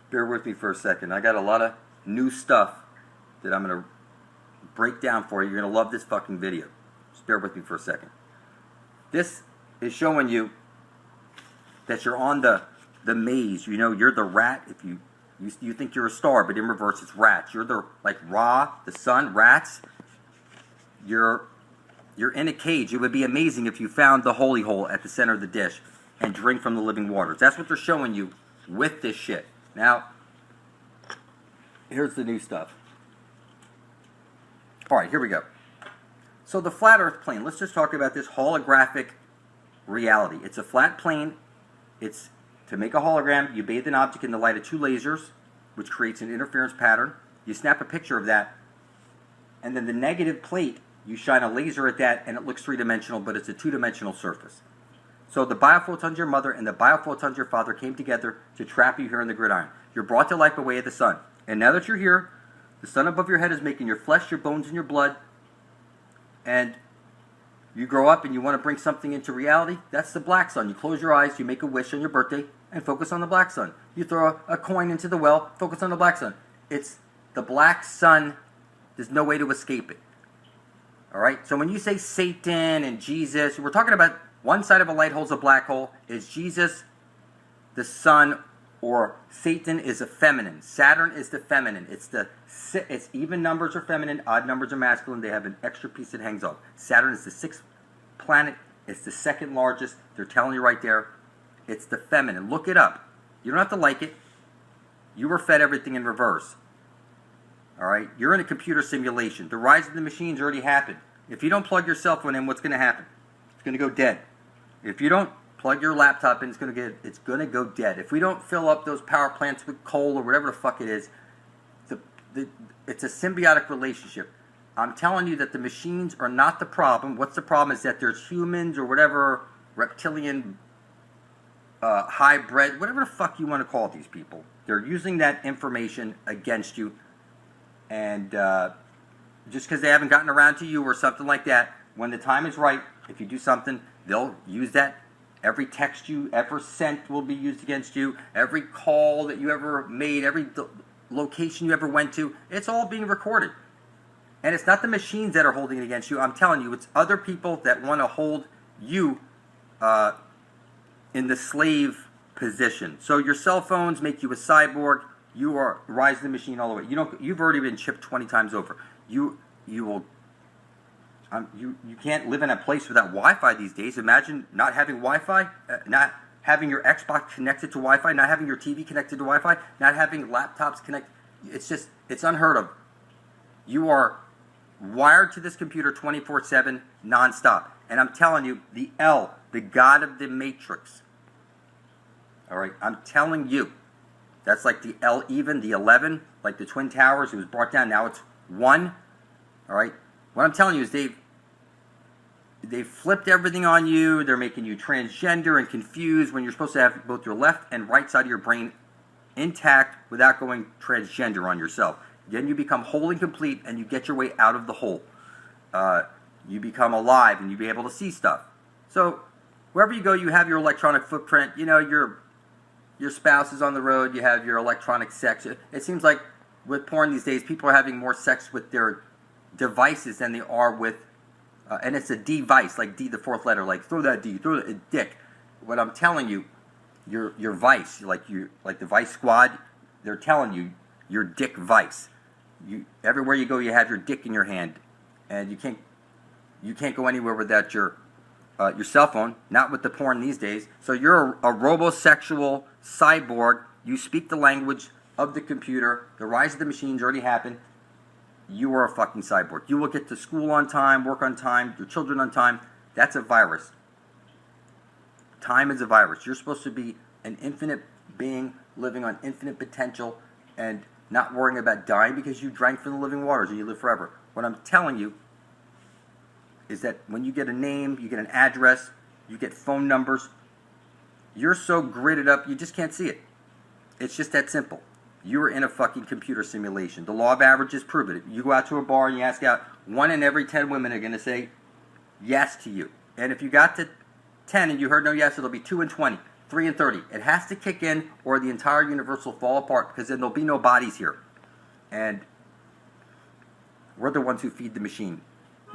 bear with me for a second. I got a lot of new stuff that I'm going to break down for you. You're going to love this fucking video. Just bear with me for a second. This is showing you that you're on the maze. You know, you're the rat. If you think you're a star, but in reverse it's rats. You're the, like Ra, the sun, rats. You're in a cage. It would be amazing if you found the holy hole at the center of the dish and drink from the living waters. That's what they're showing you with this shit. Now, here's the new stuff. Alright, here we go. So the flat earth plane, let's just talk about this holographic reality. It's a flat plane. It's to make a hologram, you bathe an object in the light of two lasers, which creates an interference pattern. You snap a picture of that, and then the negative plate, you shine a laser at that, and it looks three-dimensional, but it's a two-dimensional surface. So the biophotons your mother and the biophotons your father came together to trap you here in the gridiron. You're brought to life by way of the sun. And now that you're here, the sun above your head is making your flesh, your bones, and your blood, and you grow up and you want to bring something into reality. That's the black sun. You close your eyes, you make a wish on your birthday, and focus on the black sun. You throw a coin into the well, focus on the black sun. It's the black sun. There's no way to escape it. Alright? So when you say Satan and Jesus, we're talking about one side of a light hole's a black hole. Is Jesus the sun, or Satan is a feminine? Saturn is the feminine. It's even numbers are feminine, odd numbers are masculine. They have an extra piece that hangs off. Saturn is the sixth planet. It's the second largest. They're telling you right there. It's the feminine. Look it up. You don't have to like it. You were fed everything in reverse. Alright? You're in a computer simulation. The rise of the machines already happened. If you don't plug your cell phone in, what's going to happen? It's going to go dead. If you don't plug your laptop in, it's going to go dead. If we don't fill up those power plants with coal or whatever the fuck it is, it's a symbiotic relationship. I'm telling you that the machines are not the problem. What's the problem is that there's humans or whatever, reptilian, hybrid, whatever the fuck you want to call these people. They're using that information against you, and just because they haven't gotten around to you or something like that, when the time is right, if you do something, they'll use that. Every text you ever sent will be used against you. Every call that you ever made, every location you ever went to, it's all being recorded. And it's not the machines that are holding it against you. I'm telling you, it's other people that want to hold you in the slave position. So your cell phones make you a cyborg. You are rise the machine all the way. You've already been chipped 20 times over. You can't live in a place without Wi-Fi these days. Imagine not having Wi-Fi, not having your Xbox connected to Wi-Fi, not having your TV connected to Wi-Fi, not having laptops connected. It's unheard of. You are wired to this computer 24/7, nonstop. And I'm telling you, the God of the Matrix. All right, I'm telling you, that's like the even, the 11, like the Twin Towers. It was brought down. Now it's 1. All right. What I'm telling you is they've flipped everything on you. They're making you transgender and confused when you're supposed to have both your left and right side of your brain intact without going transgender on yourself. Then you become whole and complete, and you get your way out of the hole. You become alive, and you be able to see stuff. So wherever you go, you have your electronic footprint. You know, your spouse is on the road. You have your electronic sex. It seems like with porn these days, people are having more sex with their devices than they are with, and it's a device, like D, the fourth letter, like throw that D, throw a dick. What I'm telling you, your vice, like the Vice Squad, they're telling you your dick vice. Everywhere you go, you have your dick in your hand, and you can't go anywhere without your cell phone. Not with the porn these days. So you're a robosexual cyborg. You speak the language of the computer. The rise of the machines already happened. You are a fucking cyborg. You will get to school on time, work on time, your children on time. That's a virus. Time is a virus. You're supposed to be an infinite being living on infinite potential and not worrying about dying because you drank from the living waters and you live forever. What I'm telling you is that when you get a name, you get an address, you get phone numbers, you're so gridded up you just can't see it. It's just that simple. You're in a fucking computer simulation. The law of averages prove it. You go out to a bar and you ask out, 1 in every 10 women are going to say yes to you. And if you got to 10 and you heard no yes, it'll be 2 in 20. 3 and 30. It has to kick in or the entire universe will fall apart because then there'll be no bodies here. And we're the ones who feed the machine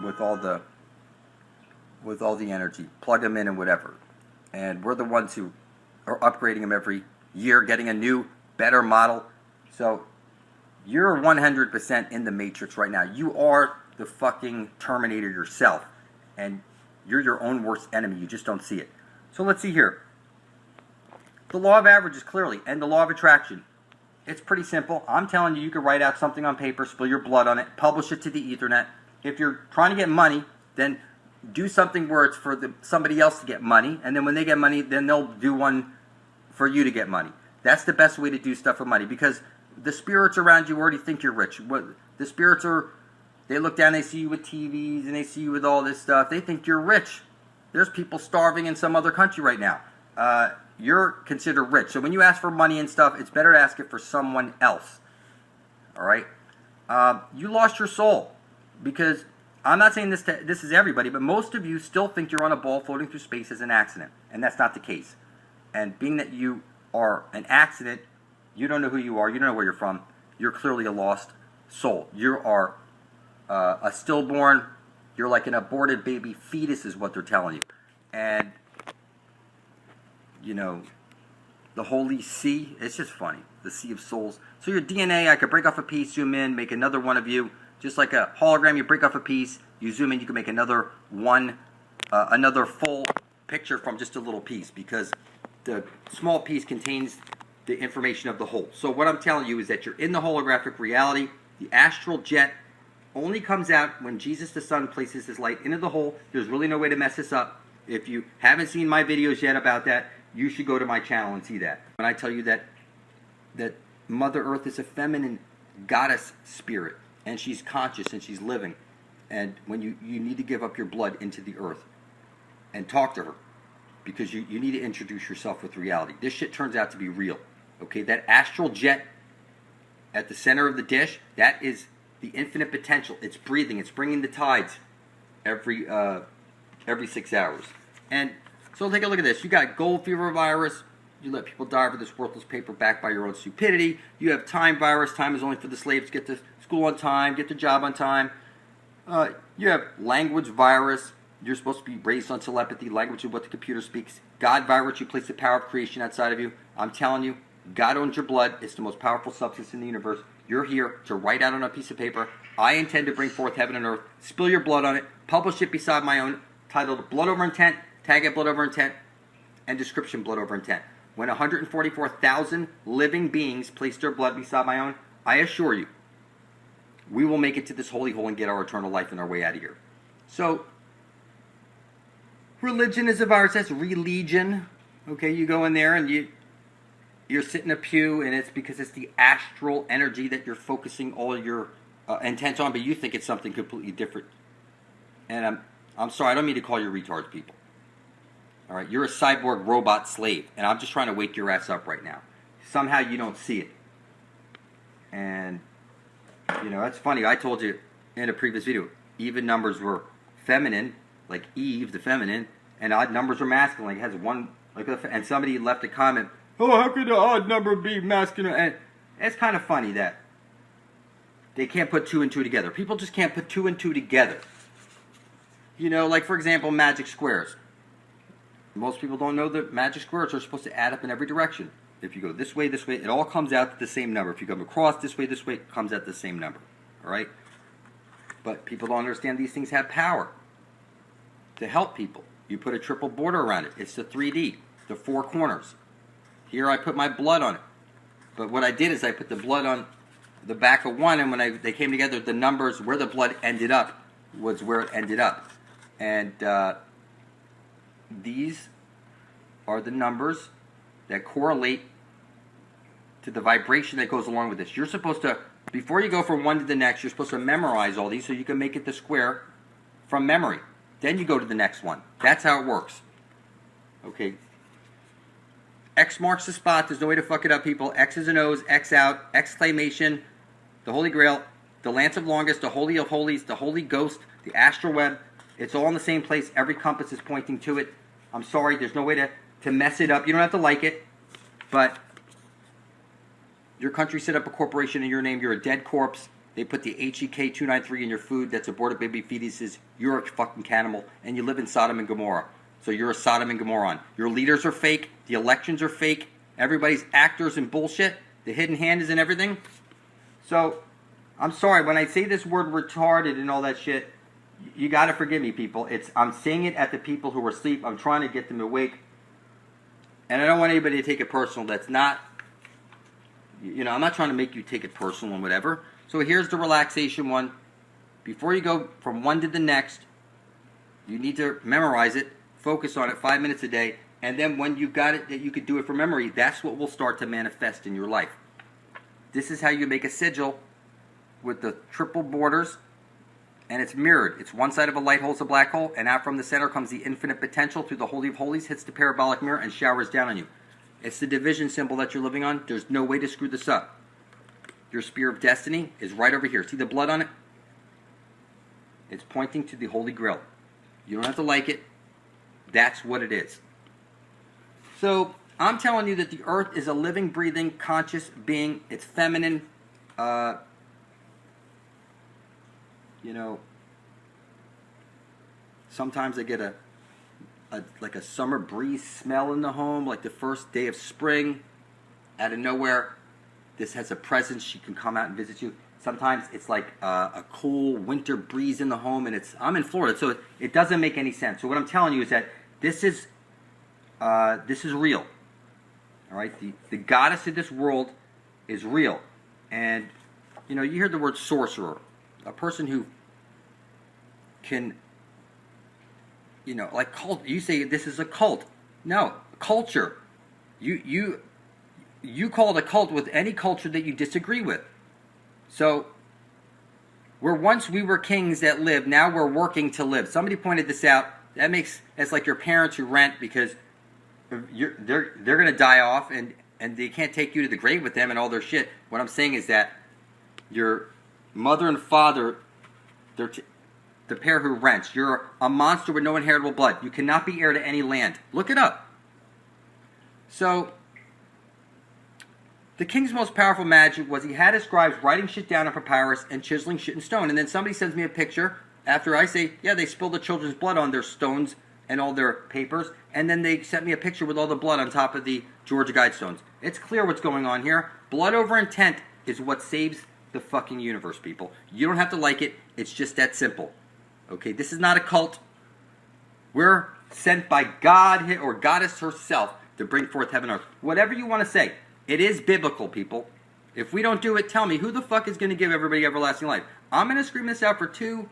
with all the energy, plug them in and whatever. And we're the ones who are upgrading them every year, getting a new, better model. So you're 100% in the matrix right now. You are the fucking Terminator yourself. And you're your own worst enemy. You just don't see it. So let's see here. The law of averages clearly, and the law of attraction. It's pretty simple. I'm telling you, you can write out something on paper, spill your blood on it, publish it to the Ethernet. If you're trying to get money, then do something where it's for somebody else to get money, and then when they get money, then they'll do one for you to get money. That's the best way to do stuff with money, because the spirits around you already think you're rich. The spirits they look down, they see you with TVs, and they see you with all this stuff. They think you're rich. There's people starving in some other country right now. You're considered rich. So when you ask for money and stuff, it's better to ask it for someone else. All right? You lost your soul, because I'm not saying this is everybody, but most of you still think you're on a ball floating through space as an accident, and that's not the case. And being that you are an accident, you don't know who you are, you don't know where you're from, you're clearly a lost soul. You are a stillborn, you're like an aborted baby fetus is what they're telling you. And, you know, the holy sea, it's just funny, the sea of souls. So your DNA, I could break off a piece, zoom in, make another one of you. Just like a hologram, you break off a piece, you zoom in, you can make another one, another full picture from just a little piece, because the small piece contains the information of the whole. So what I'm telling you is that you're in the holographic reality. The astral jet only comes out when Jesus the Son places his light into the hole. There's really no way to mess this up. If you haven't seen my videos yet about that, you should go to my channel and see that. When I tell you that Mother Earth is a feminine goddess spirit, and she's conscious and she's living, and when you need to give up your blood into the earth and talk to her, because you need to introduce yourself with reality. This shit turns out to be real. Okay, that astral jet at the center of the dish, that is the infinite potential. It's breathing, it's bringing the tides every 6 hours. And so take a look at this. You got gold fever virus. You let people die for this worthless paper backed by your own stupidity. You have time virus. Time is only for the slaves to get to school on time, get the job on time. You have language virus. You're supposed to be raised on telepathy, language of what the computer speaks. God virus, you place the power of creation outside of you. I'm telling you, God owns your blood. It's the most powerful substance in the universe. You're here to write out on a piece of paper, I intend to bring forth heaven and earth. Spill your blood on it. Publish it beside my own, titled Blood Over Intent. Tag it Blood Over Intent. And description Blood Over Intent. When 144,000 living beings place their blood beside my own, I assure you, we will make it to this holy hole and get our eternal life and our way out of here. So, religion is a virus. That's religion. Okay, you go in there and you're sitting in a pew, and it's because it's the astral energy that you're focusing all your intent on, but you think it's something completely different. And I'm sorry, I don't mean to call you retards, people. All right, you're a cyborg robot slave, and I'm just trying to wake your ass up right now. Somehow you don't see it. And, you know, that's funny. I told you in a previous video, even numbers were feminine, like Eve, the feminine, and odd numbers are masculine. Like it has one, like, and somebody left a comment, oh, how could an odd number be masculine? And it's kind of funny that they can't put 2 and 2 together. People just can't put 2 and 2 together. You know, like, for example, magic squares. Most people don't know that magic squares are supposed to add up in every direction. If you go this way, it all comes out to the same number. If you come across this way, it comes out the same number. All right? But people don't understand these things have power to help people. You put a triple border around it. It's the 3D, the 4 corners. Here I put my blood on it. But what I did is I put the blood on the back of one, and when they came together, the numbers where the blood ended up was where it ended up. And these are the numbers that correlate to the vibration that goes along with this. You're supposed to, before you go from one to the next, you're supposed to memorize all these so you can make it the square from memory. Then you go to the next one. That's how it works. Okay. X marks the spot. There's no way to fuck it up, people. X's and O's, X out, exclamation, the Holy Grail, the Lance of Longest, the Holy of Holies, the Holy Ghost, the Astral Web. It's all in the same place. Every compass is pointing to it. I'm sorry, there's no way to to mess it up. You don't have to like it, but your country set up a corporation in your name. You're a dead corpse. They put the HEK 293 in your food that's aborted baby fetuses. You're a fucking cannibal, and you live in Sodom and Gomorrah. So you're a Sodom and Gomorrah. Your leaders are fake. The elections are fake. Everybody's actors and bullshit. The hidden hand is in everything. So I'm sorry when I say this word retarded and all that shit. You got to forgive me, people. I'm saying it at the people who are asleep. I'm trying to get them awake, and I don't want anybody to take it personal. That's not. I'm not trying to make you take it personal and whatever. So here's the relaxation one. Before you go from one to the next, you need to memorize it, focus on it 5 minutes a day, and then when you got it that you could do it from memory, that's what will start to manifest in your life. This is how you make a sigil with the triple borders, and it's mirrored. It's one side of a light hole is a black hole, and out from the center comes the infinite potential through the Holy of Holies, hits the parabolic mirror, and showers down on you. It's the division symbol that you're living on. There's no way to screw this up. Your spear of destiny is right over here. See the blood on it? It's pointing to the Holy Grail. You don't have to like it. That's what it is. So I'm telling you that the earth is a living, breathing, conscious being. It's feminine. Sometimes I get a summer breeze smell in the home, like the first day of spring. Out of nowhere, this has a presence. She can come out and visit you. Sometimes it's like a cool winter breeze in the home, and I'm in Florida, so it doesn't make any sense. So what I'm telling you is that this is real. All right, the goddess of this world is real, and you hear the word sorcerer, a person who can, like cult. You say this is a cult. No, culture. You call it a cult with any culture that you disagree with. So, once we were kings that lived, now we're working to live. Somebody pointed this out. It's like your parents who rent because they're going to die off and they can't take you to the grave with them and all their shit. What I'm saying is that your mother and father, they're the pair who rents. You're a monster with no inheritable blood. You cannot be heir to any land. Look it up. So, the king's most powerful magic was he had his scribes writing shit down on papyrus and chiseling shit in stone. And then somebody sends me a picture after I say, yeah, they spilled the children's blood on their stones and all their papers. And then they sent me a picture with all the blood on top of the Georgia Guidestones. It's clear what's going on here. Blood over intent is what saves the fucking universe, people. You don't have to like it. It's just that simple. Okay, this is not a cult. We're sent by God or Goddess herself to bring forth heaven and earth. Whatever you want to say. It is biblical, people. If we don't do it, tell me, who the fuck is going to give everybody everlasting life? I'm going to scream this out for 2,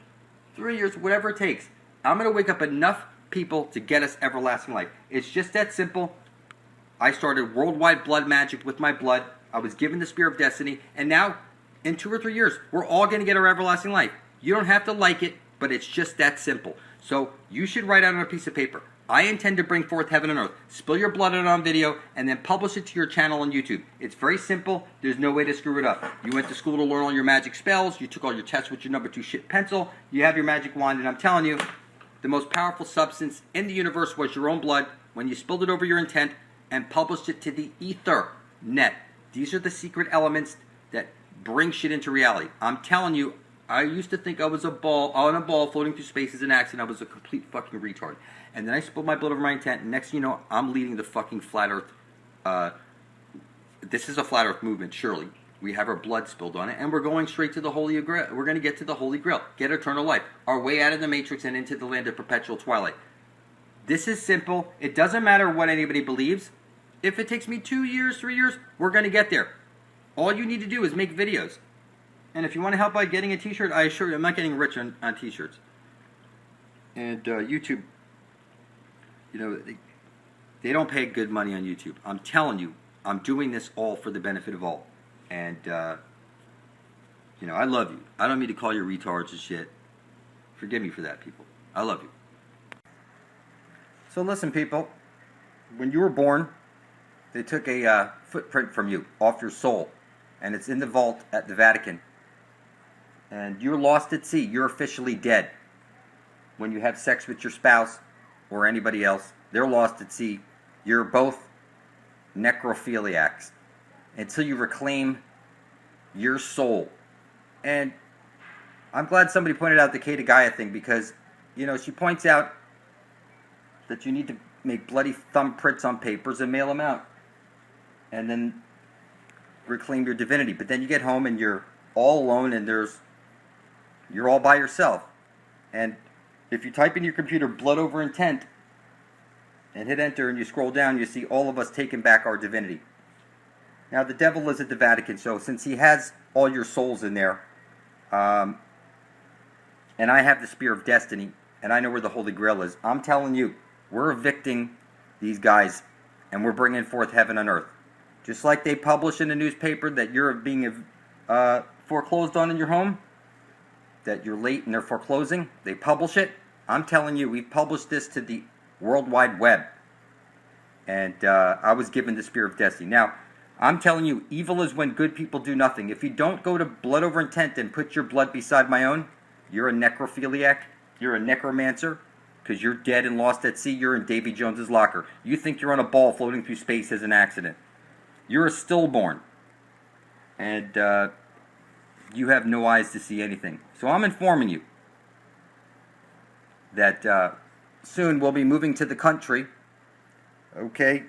3 years, whatever it takes. I'm going to wake up enough people to get us everlasting life. It's just that simple. I started worldwide blood magic with my blood. I was given the spear of destiny. And now, in 2 or 3 years, we're all going to get our everlasting life. You don't have to like it, but it's just that simple. So, you should write out on a piece of paper. I intend to bring forth heaven and earth. Spill your blood on video and then publish it to your channel on YouTube. It's very simple. There's no way to screw it up. You went to school to learn all your magic spells. You took all your tests with your number 2 shit pencil. You have your magic wand, and I'm telling you, the most powerful substance in the universe was your own blood when you spilled it over your intent and published it to the ether net. These are the secret elements that bring shit into reality. I'm telling you, I used to think I was on a ball floating through space as an accident. I was a complete fucking retard. And then I spilled my blood over my intent, and next thing you know, I'm leading the fucking flat earth. This is a flat earth movement, surely. We have our blood spilled on it, and we're going straight to the Holy Grail. We're going to get to the Holy Grail, get eternal life, our way out of the matrix and into the land of perpetual twilight. This is simple. It doesn't matter what anybody believes. If it takes me 2 years, 3 years, we're going to get there. All you need to do is make videos. And if you want to help by getting a t-shirt, I assure you, I'm not getting rich on t-shirts. And YouTube... they don't pay good money on YouTube. I'm telling you, I'm doing this all for the benefit of all. And, I love you. I don't mean to call you retards and shit. Forgive me for that, people. I love you. So listen, people. When you were born, they took a footprint from you off your soul. And it's in the vault at the Vatican. And you're lost at sea. You're officially dead. When you have sex with your spouse or anybody else, they're lost at sea, you're both necrophiliacs until you reclaim your soul. And I'm glad somebody pointed out the Kata Gaia thing, because, you know, she points out that you need to make bloody thumbprints on papers and mail them out. And then reclaim your divinity. But then you get home and you're all alone and you're all by yourself. And if you type in your computer blood over intent and hit enter and you scroll down, you see all of us taking back our divinity. Now the devil is at the Vatican, so since he has all your souls in there, and I have the Spear of Destiny, and I know where the Holy Grail is, I'm telling you, we're evicting these guys and we're bringing forth heaven on earth. Just like they publish in the newspaper that you're being foreclosed on in your home, that you're late and they're foreclosing, they publish it. I'm telling you, we've published this to the World Wide Web. And I was given the Spear of Destiny. Now, I'm telling you, evil is when good people do nothing. If you don't go to blood over intent and put your blood beside my own, you're a necrophiliac, you're a necromancer, because you're dead and lost at sea, you're in Davy Jones's locker. You think you're on a ball floating through space as an accident. You're a stillborn. And you have no eyes to see anything. So I'm informing you that soon we'll be moving to the country. Okay,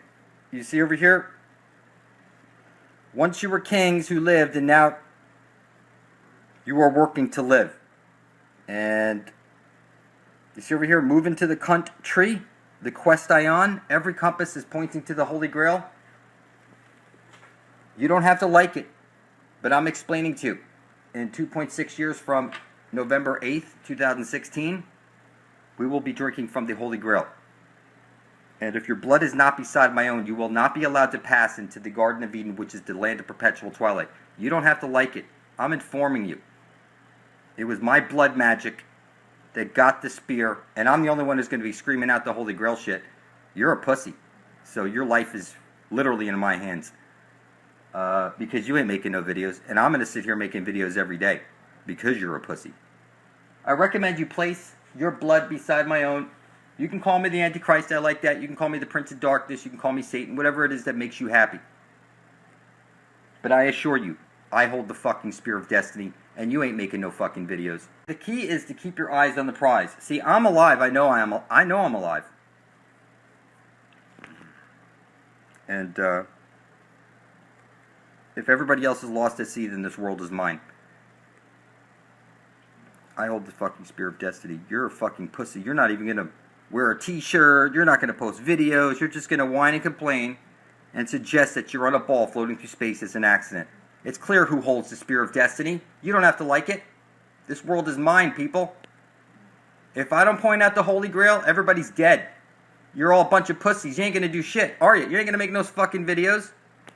you see over here? Once you were kings who lived, and now you are working to live. And you see over here, moving to the country, the quest ion, every compass is pointing to the Holy Grail. You don't have to like it, but I'm explaining to you. In 2.6 years from November 8th, 2016, we will be drinking from the Holy Grail. And if your blood is not beside my own, you will not be allowed to pass into the Garden of Eden, which is the land of perpetual twilight. You don't have to like it. I'm informing you. It was my blood magic that got the spear, and I'm the only one who's going to be screaming out the Holy Grail shit. You're a pussy. So your life is literally in my hands. Because you ain't making no videos, and I'm going to sit here making videos every day because you're a pussy. I recommend you place your blood beside my own. You can call me the Antichrist, I like that. You can call me the Prince of Darkness, you can call me Satan, whatever it is that makes you happy. But I assure you, I hold the fucking Spear of Destiny, and you ain't making no fucking videos. The key is to keep your eyes on the prize. See, I'm alive, I know I'm alive. And, if everybody else is lost at sea, then this world is mine. I hold the fucking Spear of Destiny. You're a fucking pussy. You're not even going to wear a t-shirt. You're not going to post videos. You're just going to whine and complain and suggest that you're on a ball floating through space as an accident. It's clear who holds the Spear of Destiny. You don't have to like it. This world is mine, people. If I don't point out the Holy Grail, everybody's dead. You're all a bunch of pussies. You ain't going to do shit, are you? You ain't going to make no fucking videos.